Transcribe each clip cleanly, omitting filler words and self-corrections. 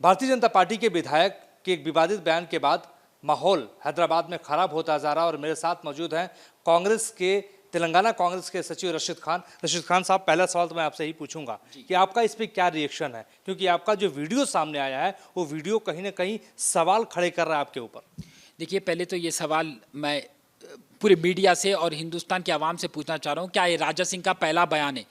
Bharatiya Janata party के विधायक के एक विवादित बयान के बाद माहौल हैदराबाद में खराब होता जा रहा है और मेरे साथ मौजूद हैं कांग्रेस के तेलंगाना कांग्रेस के सचिव रशीद खान। रशीद खान साहब, पहला सवाल तो मैं आपसे ही पूछूंगा कि आपका इस पे क्या रिएक्शन है, क्योंकि आपका जो वीडियो सामने आया है वो वीडियो कहीं ना कहीं सवाल खड़े कर रहा है आपके ऊपर। देखिए, पहले तो ये सवाल मैं पूरे मीडिया से और हिंदुस्तान की आवाम से पूछना चाह रहा हूँ, क्या ये राजा सिंह का पहला बयान है?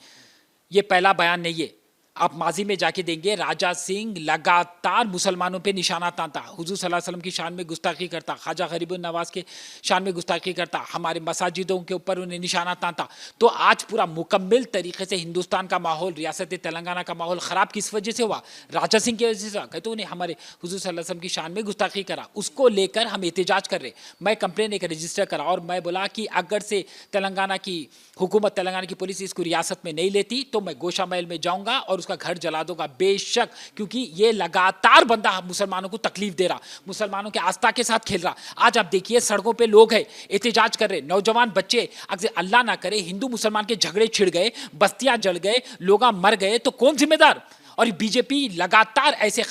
ये पहला बयान नहीं है। आप माजी में जाके देंगे, राजा सिंह लगातार मुसलमानों पे निशाना तानता, हुजूर सल्लल्लाहु अलैहि वसल्लम की शान में गुस्ताखी करता, ख्वाजा गरीबुन नवाज के शान में गुस्ताखी करता, हमारे मसाजिदों के ऊपर उन्हें निशाना तानता। तो आज पूरा मुकम्मल तरीके से हिंदुस्तान का माहौल, रियासत तेलंगाना का माहौल ख़राब किस वजह से हुआ? राजा सिंह की वजह से। कहते उन्हें हमारे हुजूर सल्लल्लाहु अलैहि वसल्लम की शान में गुस्ताखी करा, उसको लेकर हम एहतजाज कर रहे। मैं कंप्लेन एक रजिस्टर करा और मैं बोला कि अगर से तेलंगाना की हुकूमत, तेलंगाना की पुलिस इसको रियासत में नहीं लेती तो मैं गोशा महल में जाऊंगा और उसका घर जला दूंगा, बेशक, क्योंकि ये लगातार बंदा मुसलमानों को तकलीफ दे रहा, मुसलमानों के आस्था के साथ खेल रहा। आज आप देखिए सड़कों पे लोग हैं, एहतजाज कर रहे, नौजवान बच्चे। अगर अल्लाह ना करे हिंदू मुसलमान के झगड़े छिड़ गए, बस्तियां जल गए, लोग मर गए, तो कौन जिम्मेदार? और बीजेपी लगातार ऐसे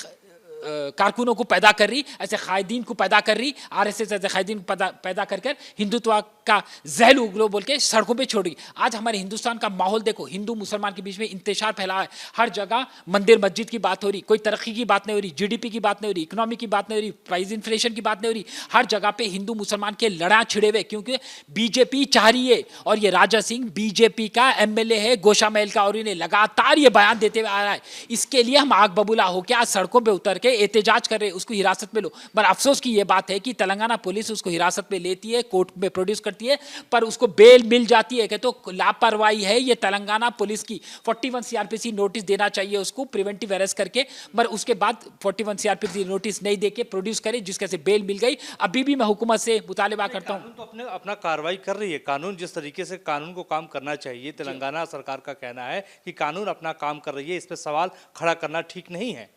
कारकुनों को पैदा कर रही, ऐसे कायदीन को पैदा कर रही, आरएसएस ऐसे कायदीन पैदा कर हिंदुत्व का जहल उगलो बोल के सड़कों पे छोड़ रही। आज हमारे हिंदुस्तान का माहौल देखो, हिंदू मुसलमान के बीच में इंतशार फैला है। हर जगह मंदिर मस्जिद की बात हो रही, कोई तरक्की की बात नहीं हो रही, जीडीपी की बात नहीं हो रही, इकोनॉमी की बात नहीं हो रही, प्राइस इन्फ्लेशन की बात नहीं हो रही। हर जगह पे हिंदू मुसलमान के लड़ा छिड़े हुए, क्योंकि बीजेपी चाह रही है। और ये राजा सिंह बीजेपी का एमएलए है, गोशा महल का, और इन्हें लगातार ये बयान देते हुए आ रहा है। इसके लिए हम आग बबूला होकर आज सड़कों पर उतर के एहतजाज कर रहे, उसको हिरासत में लो। पर अफसोस की यह बात है कि तेलंगाना पुलिस उसको हिरासत में लेती है, कोर्ट में प्रोड्यूस करती है, पर उसको बेल मिल जाती है। कि तो लापरवाही है ये तेलंगाना पुलिस की। 41 सीआरपीसी नोटिस देना चाहिए उसको, प्रिवेंटिव अरेस्ट करके, पर उसके बाद 41 सीआरपीसी नोटिस नहीं देके प्रोड्यूस करे, जिसके से बेल मिल गई। अभी भी मैं हुकूमत से मुतालिबा करता हूं। तो अपना कार्रवाई कर रही है, कानून जिस तरीके से कानून को काम करना चाहिए, तेलंगाना सरकार का कहना है कि कानून अपना काम कर रही है, इस पर सवाल खड़ा करना ठीक नहीं है।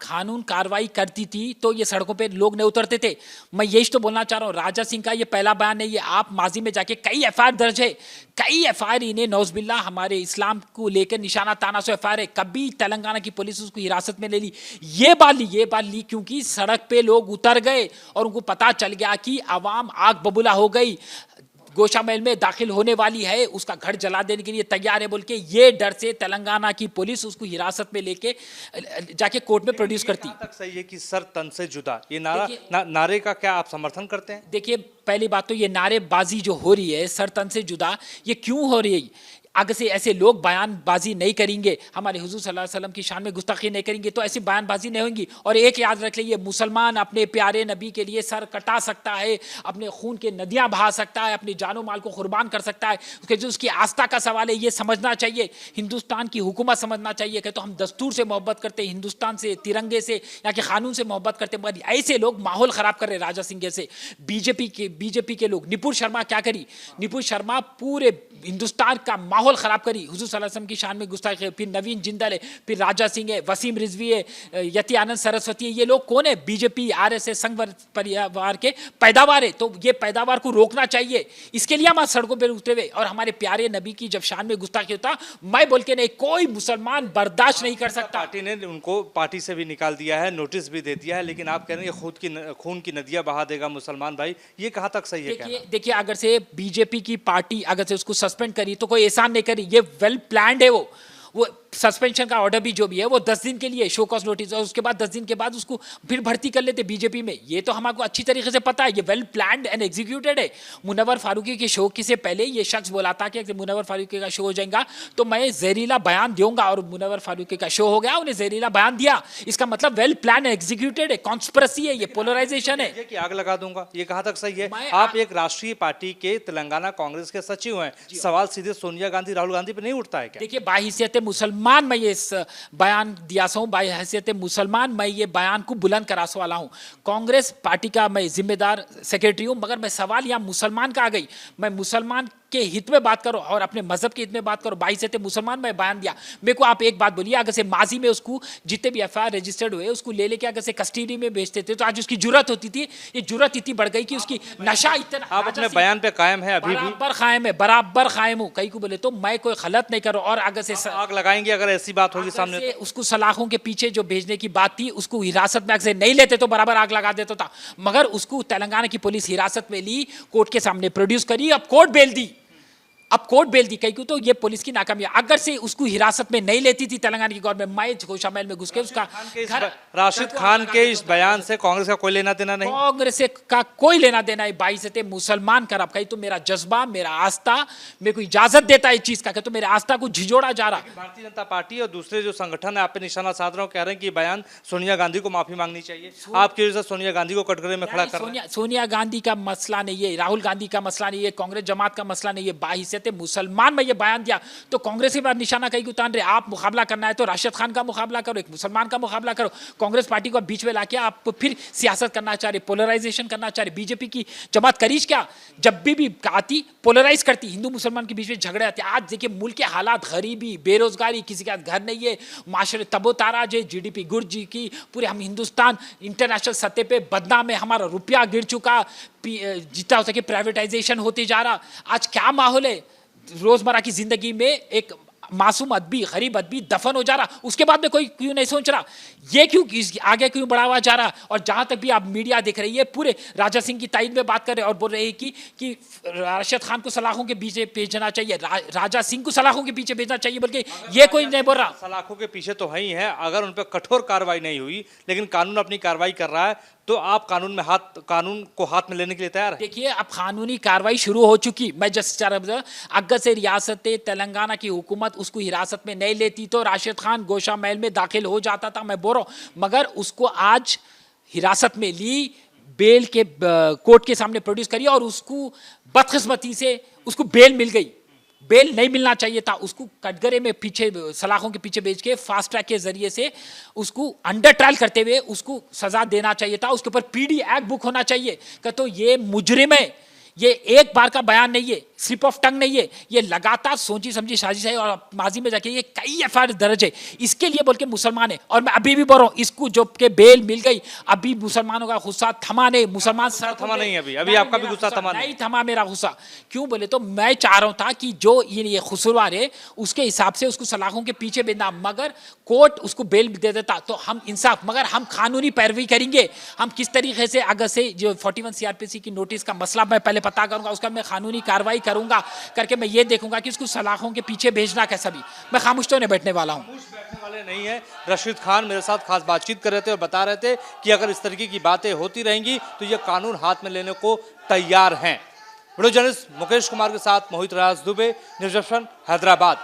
कानून कार्रवाई करती थी तो ये सड़कों पे लोग नहीं उतरते थे। मैं यही तो बोलना चाह रहा हूँ, राजा सिंह का ये पहला बयान नहीं है। आप माजी में जाके कई एफआईआर दर्ज है, कई एफआईआर इन्हें नौजबिल्ला हमारे इस्लाम को लेकर निशाना ताना सो एफआईआर है। कभी तेलंगाना की पुलिस उसको हिरासत में ले ली? ये बात ली क्योंकि सड़क पे लोग उतर गए और उनको पता चल गया कि अवाम आग बबूला हो गई, गोशा महल में दाखिल होने वाली है, उसका घर जला देने के लिए तैयार है बोल के। ये डर से तेलंगाना की पुलिस उसको हिरासत में लेके जाके कोर्ट में प्रोड्यूस करती। तक सही है कि सर तन से जुदा, ये नारे का क्या आप समर्थन करते हैं? देखिए, पहली बात तो ये नारेबाजी जो हो रही है, सर तन से जुदा, ये क्यों हो रही है? अगर से ऐसे लोग बयानबाजी नहीं करेंगे, हमारे हुजूर सल्लल्लाहु अलैहि वसल्लम की शान में गुस्ताखी नहीं करेंगे, तो ऐसी बयानबाजी नहीं होगी। और एक याद रख लीजिए, मुसलमान अपने प्यारे नबी के लिए सर कटा सकता है, अपने खून के नदियां बहा सकता है, अपनी जानो माल को कुर्बान कर सकता है, उसके जो उसकी आस्था का सवाल है, ये समझना चाहिए। हिंदुस्तान की हुकूमत समझना चाहिए कि तो हम दस्तूर से मोहब्बत करते, हिंदुस्तान से, तिरंगे से, यहाँ के कानून से मोहब्बत करते, मगर ऐसे लोग माहौल खराब कर रहे। राजा सिंह जैसे बीजेपी के लोग, निपुण शर्मा क्या करी? निपुण शर्मा पूरे हिंदुस्तान का माहौल खराब करी, हुजूर सल्लल्लाहु अलैहि वसल्लम की शान में गुस्ताखी। फिर नवीन जिंदल है, फिर राजा सिंह है, वसीम रिजवी है, यति आनंद सरस्वती है। ये लोग कौन है? बीजेपी आरएसएस संघ परिवार के पैदावार है। तो ये पैदावार को रोकना चाहिए, इसके लिए हम आज सड़कों पर उतरे हुए। और हमारे प्यारे नबी की जब शान में गुस्ताखी होता, मैं बोल के नहीं, कोई मुसलमान बर्दाश्त नहीं कर सकता। पार्टी ने उनको पार्टी से भी निकाल दिया है, नोटिस भी दे दिया है, लेकिन आप कह रहे हैं खून की नदियां बहा देगा मुसलमान भाई, ये कहाँ तक सही है? देखिए, अगर से बीजेपी की पार्टी अगर से उसको सस्पेंड करी तो कोई एहसान नहीं करी, ये वेल प्लान्ड है। वो सस्पेंशन का ऑर्डर भी जो भी है वो 10 दिन के लिए शो कॉज नोटिस, और उसके बाद 10 दिन के बाद उसको फिर भर्ती कर लेते बीजेपी में। ये तो हमको अच्छी तरीके से पता है, ये वेल प्लान्ड एंड एग्जीक्यूटेड है। मुनव्वर फारूकी के शो से पहले ये शख्स बोला था कि अगर मुनव्वर फारूकी का शो हो जाएगा तो मैं जहरीला बयान दूंगा, और मुनव्वर फारूकी का शो हो गया, उन्हें जहरीला बयान दिया। इसका मतलब वेल प्लान एग्जीक्यूटेड है, कॉन्स्पिरेसी है, ये पोलराइजेशन है कि आग लगा दूंगा, ये कहां तक सही है? आप एक राष्ट्रीय पार्टी के तेलंगाना कांग्रेस के सचिव हैं, सवाल सीधे सोनिया गांधी राहुल गांधी पर नहीं उठता है क्या? देखिए, बाहिसियत मुसलमान मैं ये बयान दिया हूं, बाहिसियत मुसलमान मैं ये बयान को बुलंद करा वाला हूं। कांग्रेस पार्टी का मैं जिम्मेदार सेक्रेटरी हूं, मगर मैं सवाल यहां मुसलमान का आ गई। मैं मुसलमान के हित में बात करो और अपने मजहब के हित में बात करो। 22 थे मुसलमान, मैं बयान दिया। मेरे को आप एक बात बोलिए, अगर से माजी में उसको जितने भी एफआईआर रजिस्टर्ड हुए उसको ले लेके अगर से कस्टडी में भेजते थे तो आज उसकी जुर्रत होती थी। ये जुर्रत इतनी बढ़ गई कि उसकी नशा इतना। आप अपने बयान पे कायम है? अभी भी बराबर कायम है, बराबर कायम हूँ। कहीं को बोले तो मैं कोई गलत नहीं करूँ। और अगर से आग लगाएंगे अगर ऐसी बात होगी सामने से उसको सलाखों के पीछे जो भेजने की बात थी, उसको हिरासत में अगर नहीं लेते तो बराबर आग लगा देता था। मगर उसको तेलंगाना की पुलिस हिरासत में ली, कोर्ट के सामने प्रोड्यूस करी, अब कोर्ट बेल दी। अब कोर्ट बेल दी कहीं को, तो ये पुलिस की नाकामी। अगर से उसको हिरासत में नहीं लेती थी तेलंगाना की गवर्नमेंट, मैं घोषा महल में घुस के उसका घर। राशिद खान के इस बयान से कांग्रेस का कोई लेना देना नहीं? कांग्रेस का कोई लेना देना है। 22 थे मुसलमान कर, कहीं तो मेरा जज्बा, मेरा आस्था मेरे को इजाजत देता है इस चीज का, तो मेरे आस्था को झिझोड़ा जा रहा। भारतीय जनता पार्टी और दूसरे जो संगठन है आप पे निशाना साध रहे हो, कह रहे हैं कि बयान सोनिया गांधी को माफी मांगनी चाहिए। आपकी वजह से सोनिया गांधी को कटघरे में खड़ा कर रहे हैं। सोनिया गांधी का मसला नहीं है, राहुल गांधी का मसला नहीं है, कांग्रेस जमात का मसला नहीं है। 22 थे मुसलमान में ये बयान दिया तो कांग्रेस के बाद निशाना कहीं उतार रहे। आप मुकाबला करना है तो राशिद खान का मुकाबला करो, एक मुसलमान का मुकाबला करो। कांग्रेस पार्टी को बीच में लाके आप फिर सियासत करना चाह रहे, पोलराइजेशन करना चाह रहे। बीजेपी की जमात करीज क्या, जब भी आती पोलराइज करती, हिंदू मुसलमान के बीच में झगड़े आते। आज देखिए मुल्क के हालात, गरीबी, बेरोजगारी, किसी का घर नहीं है, माशरे तबोताराज है, जीडीपी गुड़ जी की, पूरे हम हिंदुस्तान इंटरनेशनल सतह पे बदनाम है, हमारा रुपया गिर चुका, जितना हो सके प्राइवेटाइजेशन होते जा रहा। आज क्या माहौल है, रोजमर्रा की जिंदगी में एक मासूम आदमी, गरीब आदमी दफन हो जा रहा, उसके बाद में कोई क्यों नहीं सोच रहा, ये क्यों आगे क्यों बढ़ावा जा रहा। और जहां तक भी आप मीडिया देख रही है, पूरे राजा सिंह की तायद में बात कर रहे हैं और बोल रहे हैं कि राशिद खान को सलाखों के पीछे भेजना चाहिए, राजा सिंह को सलाखों के पीछे भेजना चाहिए, बल्कि ये कोई नहीं बोल रहा। सलाखों के पीछे तो है ही है, अगर उन पर कठोर कार्रवाई नहीं हुई, लेकिन कानून अपनी कार्रवाई कर रहा है, तो आप कानून को हाथ में लेने के लिए तैयार है? देखिए अब कानूनी कार्रवाई शुरू हो चुकी। मैं जस्ट अगर से रियासत तेलंगाना की हुकूमत उसको हिरासत में नहीं लेती तो राशिद खान गोशा महल में दाखिल हो जाता था, मैं बोल रहा हूं। मगर उसको आज हिरासत में ली, बेल के कोर्ट के सामने प्रोड्यूस करी और उसको बदकिस्मती से उसको बेल मिल गई। बेल नहीं मिलना चाहिए था, उसको कटघरे में पीछे सलाखों के पीछे भेज के फास्ट ट्रैक के जरिए से उसको अंडर ट्रायल करते हुए उसको सजा देना चाहिए था। उसके ऊपर पीडी एक्ट बुक होना चाहिए। तो ये मुजरिम है, ये एक बार का बयान नहीं है, स्लिप ऑफ टंग नहीं है, ये लगातार सोची समझी साजिश है। और माजी में जाके ये कई एफआईआर दर्ज है इसके लिए बोल के मुसलमान है। और मैं अभी भी बोल रहा हूँ, इसको जब के बेल मिल गई, अभी मुसलमानों का गुस्सा थमा नहीं, मुसलमान थमा नहीं, अभी आपका भी गुस्सा थमा नहीं थमा मेरा गुस्सा। क्यों बोले तो मैं चाह रहा था कि जो ये कसूरवार है उसके हिसाब से उसको सलाखों के पीछे भेजना, मगर कोर्ट उसको बेल दे देता तो हम इंसाफ, मगर हम कानूनी पैरवी करेंगे। हम किस तरीके से अगर से जो 41 सीआरपीसी की नोटिस का मसला मैं पहले पता करूंगा, उसका मैं कानूनी कार्रवाई करूंगा, करके मैं ये देखूंगा कि उसको सलाखों के पीछे भेजना कैसा भी। मैं खामोश तो नहीं बैठने वाला हूं। बैठने वाले नहीं है। रशीद खान मेरे साथ खास बातचीत कर रहे थे और बता रहे थे कि अगर इस तरीके की बातें होती रहेंगी तो ये कानून हाथ में लेने को तैयार हैं। वीडियो जर्नलिस्ट मुकेश कुमार के साथ मोहित राज दुबे, न्यूज़ 18 हैदराबाद।